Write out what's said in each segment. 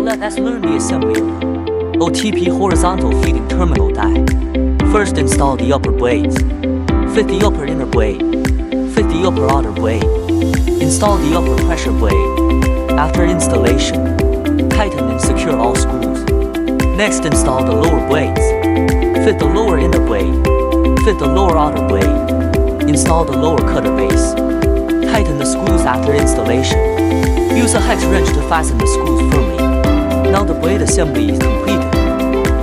let us learn the assembly of OTP horizontal feeding terminal die. First install the upper blades. Fit the upper inner blade. Fit the upper outer blade. Install the upper pressure blade. After installation, tighten and secure all screws. Next install the lower blades. Fit the lower inner blade. Fit the lower outer blade. Install the lower cutter base. Tighten the screws after installation. Use a hex wrench to fasten the screws firmly. Now the blade assembly is completed.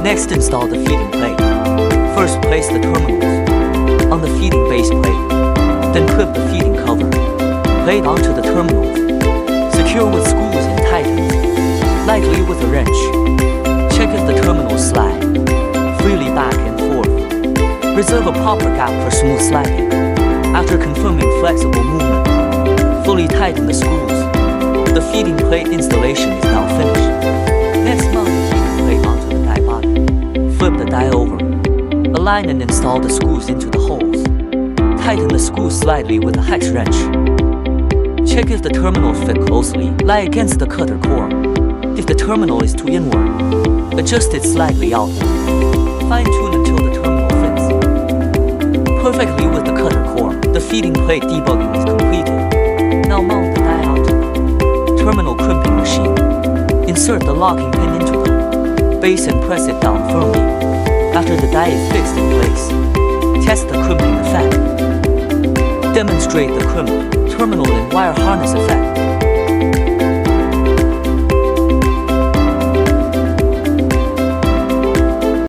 Next install the feeding plate. First place the terminals on the feeding base plate. Then clip the feeding cover plate onto the terminals. Secure with screws and tighten lightly with a wrench. Check if the terminals slide freely back and forth. Reserve a proper gap for smooth sliding. After confirming flexible movement, fully tighten the screws. The feeding plate installation is now finished. Next, mount the feeding plate onto the die bottom. Flip the die over. Align and install the screws into the holes. Tighten the screws slightly with a hex wrench. Check if the terminals fit closely. Lie against the cutter core. If the terminal is too inward, adjust it slightly outward. Fine-tune until the terminal fits perfectly with the cutter core. The feeding plate debugging is completed. Now mount the die onto the terminal crimping machine. Insert the locking pin into the base and press it down firmly. After the die is fixed in place, test the crimping effect. Demonstrate the crimp, terminal and wire harness effect.